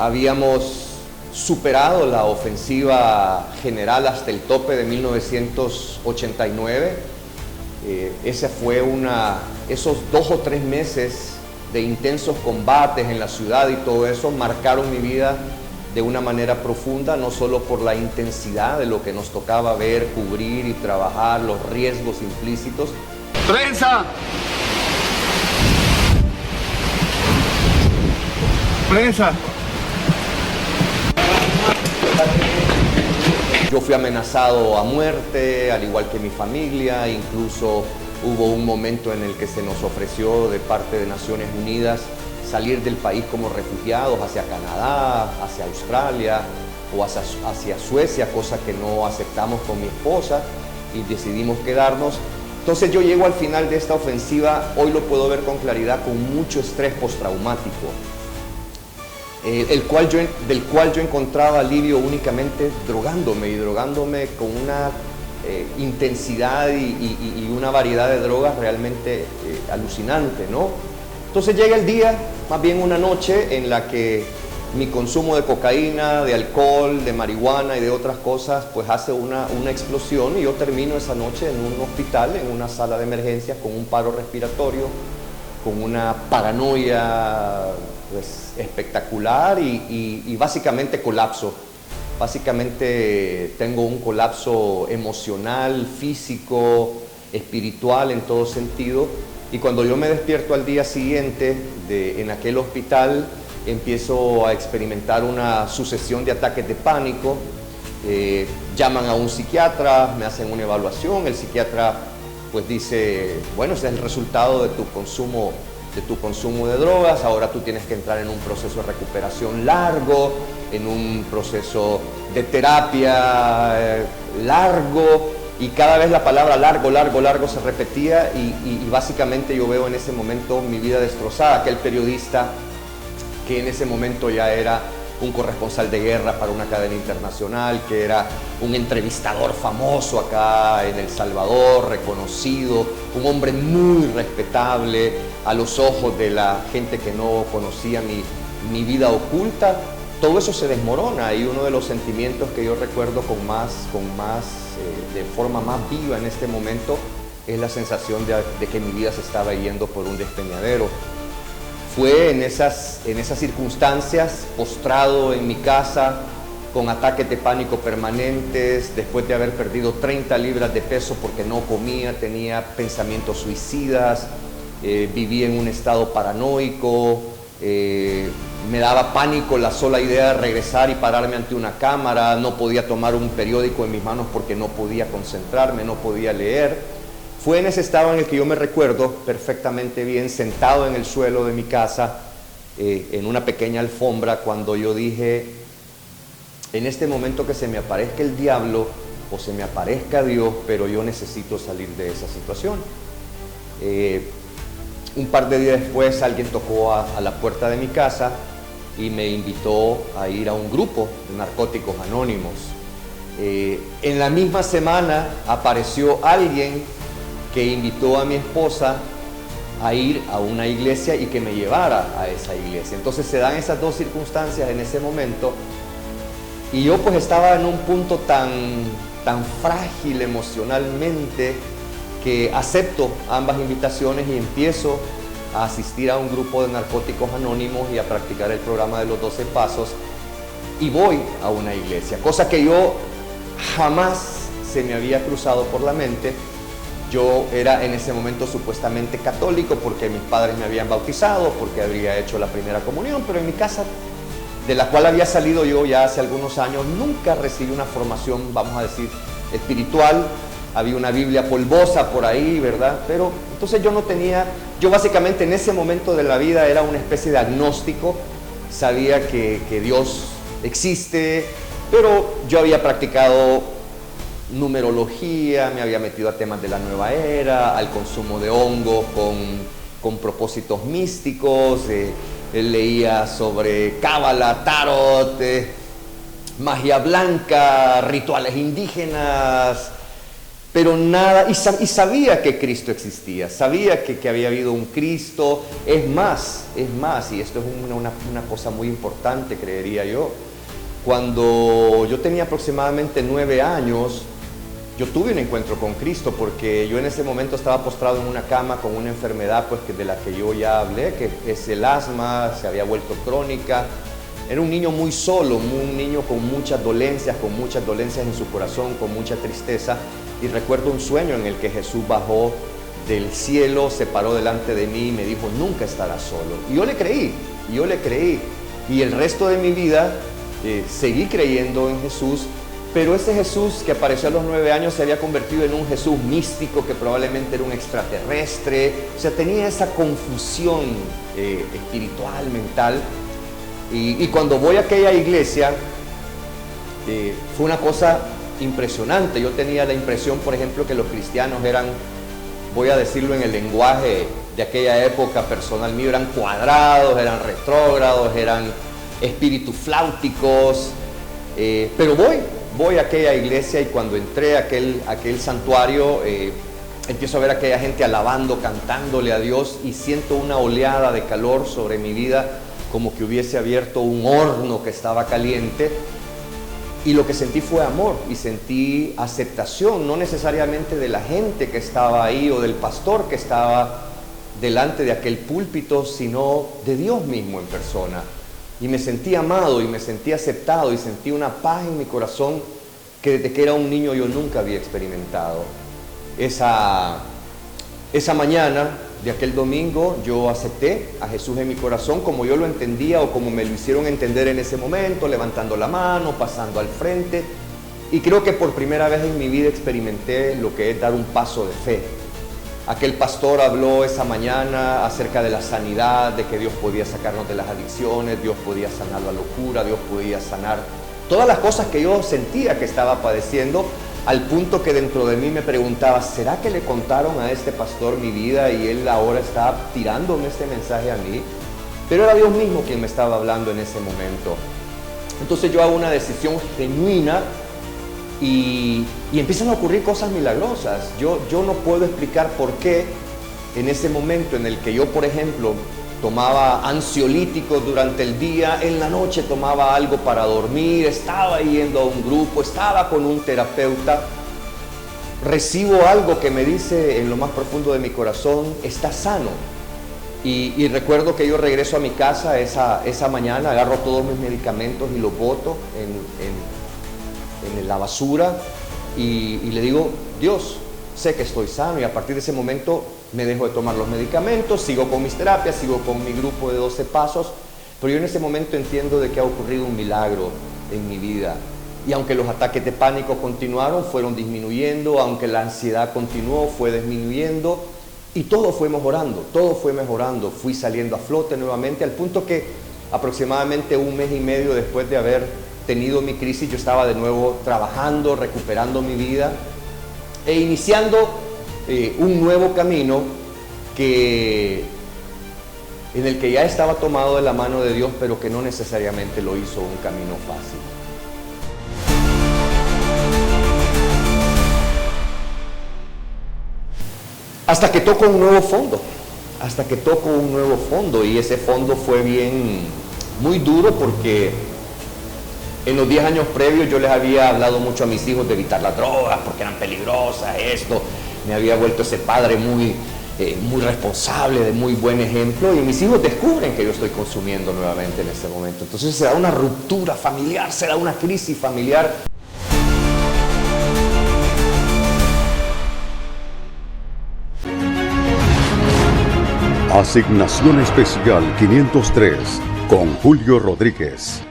habíamos superado la ofensiva general hasta el tope de 1989. Esos 2 o 3 meses de intensos combates en la ciudad y todo eso marcaron mi vida de una manera profunda, no solo por la intensidad de lo que nos tocaba ver, cubrir y trabajar, los riesgos implícitos. ¡Prensa! ¡Prensa! Yo fui amenazado a muerte, al igual que mi familia. Incluso hubo un momento en el que se nos ofreció de parte de Naciones Unidas salir del país como refugiados hacia Canadá, hacia Australia o hacia Suecia, cosa que no aceptamos con mi esposa y decidimos quedarnos. Entonces yo llego al final de esta ofensiva, hoy lo puedo ver con claridad, con mucho estrés postraumático, del cual yo encontraba alivio únicamente drogándome con una intensidad y una variedad de drogas realmente alucinante, ¿no? Entonces llega el día, más bien una noche, en la que mi consumo de cocaína, de alcohol, de marihuana y de otras cosas, pues hace una explosión, y yo termino esa noche en un hospital, en una sala de emergencias, con un paro respiratorio, con una paranoia pues espectacular y básicamente colapso. Básicamente tengo un colapso emocional, físico, espiritual en todo sentido, y cuando yo me despierto al día siguiente en aquel hospital, empiezo a experimentar una sucesión de ataques de pánico. Llaman a un psiquiatra, me hacen una evaluación, el psiquiatra pues dice, bueno, ese es el resultado de tu consumo de drogas, ahora tú tienes que entrar en un proceso de recuperación largo, en un proceso de terapia largo, y cada vez la palabra largo se repetía, y básicamente yo veo en ese momento mi vida destrozada. Aquel periodista que en ese momento ya era un corresponsal de guerra para una cadena internacional, que era un entrevistador famoso acá en El Salvador, reconocido, un hombre muy respetable a los ojos de la gente que no conocía mi vida oculta. Todo eso se desmorona, y uno de los sentimientos que yo recuerdo de forma más viva en este momento es la sensación de que mi vida se estaba yendo por un despeñadero. Fue en esas circunstancias, postrado en mi casa, con ataques de pánico permanentes, después de haber perdido 30 libras de peso porque no comía, tenía pensamientos suicidas, vivía en un estado paranoico, me daba pánico la sola idea de regresar y pararme ante una cámara, no podía tomar un periódico en mis manos porque no podía concentrarme, no podía leer. Fue en ese estado en el que yo me recuerdo perfectamente bien, sentado en el suelo de mi casa, en una pequeña alfombra, cuando yo dije, en este momento que se me aparezca el diablo o se me aparezca Dios, pero yo necesito salir de esa situación. Un par de días después alguien tocó a la puerta de mi casa y me invitó a ir a un grupo de narcóticos anónimos. En la misma semana apareció alguien que invitó a mi esposa a ir a una iglesia y que me llevara a esa iglesia. Entonces se dan esas dos circunstancias en ese momento, y yo pues estaba en un punto tan frágil emocionalmente que acepto ambas invitaciones y empiezo a asistir a un grupo de narcóticos anónimos y a practicar el programa de los 12 pasos, y voy a una iglesia, cosa que yo jamás se me había cruzado por la mente. Yo era en ese momento supuestamente católico porque mis padres me habían bautizado, porque habría hecho la primera comunión, pero en mi casa, de la cual había salido yo ya hace algunos años, nunca recibí una formación, vamos a decir, espiritual. Había una Biblia polvosa por ahí, ¿verdad? Pero entonces yo básicamente en ese momento de la vida era una especie de agnóstico. Sabía que Dios existe, pero yo había practicado numerología, me había metido a temas de la nueva era, al consumo de hongos con propósitos místicos, leía sobre cábala, tarot, magia blanca, rituales indígenas, pero nada, y sabía que Cristo existía, sabía que había habido un Cristo. Es más, y esto es una cosa muy importante, creería yo. Cuando yo tenía aproximadamente 9 años, yo tuve un encuentro con Cristo, porque yo en ese momento estaba postrado en una cama con una enfermedad pues, de la que yo ya hablé, que es el asma, se había vuelto crónica. Era un niño muy solo, un niño con muchas dolencias en su corazón, con mucha tristeza. Y recuerdo un sueño en el que Jesús bajó del cielo, se paró delante de mí y me dijo: nunca estarás solo. Y yo le creí. Y el resto de mi vida seguí creyendo en Jesús, pero ese Jesús que apareció a los 9 años se había convertido en un Jesús místico, que probablemente era un extraterrestre. O sea, tenía esa confusión espiritual, mental. Y cuando voy a aquella iglesia, fue una cosa impresionante. Yo tenía la impresión, por ejemplo, que los cristianos eran, voy a decirlo en el lenguaje de aquella época personal mío, eran cuadrados, eran retrógrados, eran espíritus fláuticos. Pero voy a aquella iglesia, y cuando entré a aquel santuario, empiezo a ver a aquella gente alabando, cantándole a Dios, y siento una oleada de calor sobre mi vida, como que hubiese abierto un horno que estaba caliente. Y lo que sentí fue amor, y sentí aceptación, no necesariamente de la gente que estaba ahí o del pastor que estaba delante de aquel púlpito, sino de Dios mismo en persona. Y me sentí amado, y me sentí aceptado, y sentí una paz en mi corazón que desde que era un niño yo nunca había experimentado. Esa mañana de aquel domingo yo acepté a Jesús en mi corazón como yo lo entendía, o como me lo hicieron entender en ese momento, levantando la mano, pasando al frente. Y creo que por primera vez en mi vida experimenté lo que es dar un paso de fe. Aquel pastor habló esa mañana acerca de la sanidad, de que Dios podía sacarnos de las adicciones, Dios podía sanar la locura, Dios podía sanar todas las cosas que yo sentía que estaba padeciendo, al punto que dentro de mí me preguntaba: ¿será que le contaron a este pastor mi vida y él ahora está tirándome este mensaje a mí? Pero era Dios mismo quien me estaba hablando en ese momento. Entonces yo hago una decisión genuina, y empiezan a ocurrir cosas milagrosas. Yo no puedo explicar por qué en ese momento en el que yo, por ejemplo, tomaba ansiolíticos durante el día, en la noche tomaba algo para dormir, estaba yendo a un grupo, estaba con un terapeuta, recibo algo que me dice en lo más profundo de mi corazón: estás sano. Y recuerdo que yo regreso a mi casa esa mañana, agarro todos mis medicamentos y los boto en la basura, y le digo: Dios, sé que estoy sano. Y a partir de ese momento me dejo de tomar los medicamentos, sigo con mis terapias, sigo con mi grupo de 12 pasos, pero yo en ese momento entiendo de que ha ocurrido un milagro en mi vida. Y aunque los ataques de pánico continuaron, fueron disminuyendo, aunque la ansiedad continuó, fue disminuyendo, y todo fue mejorando, fui saliendo a flote nuevamente, al punto que aproximadamente 1 mes y medio después de haber tenido mi crisis, yo estaba de nuevo trabajando, recuperando mi vida e iniciando un nuevo camino en el que ya estaba tomado de la mano de Dios, pero que no necesariamente lo hizo un camino fácil. Hasta que toco un nuevo fondo, y ese fondo fue muy duro, porque en los 10 años previos yo les había hablado mucho a mis hijos de evitar las drogas porque eran peligrosas, me había vuelto ese padre muy responsable, de muy buen ejemplo, y mis hijos descubren que yo estoy consumiendo nuevamente en ese momento. Entonces se da una ruptura familiar, se da una crisis familiar. Asignación Especial 503 con Julio Rodríguez.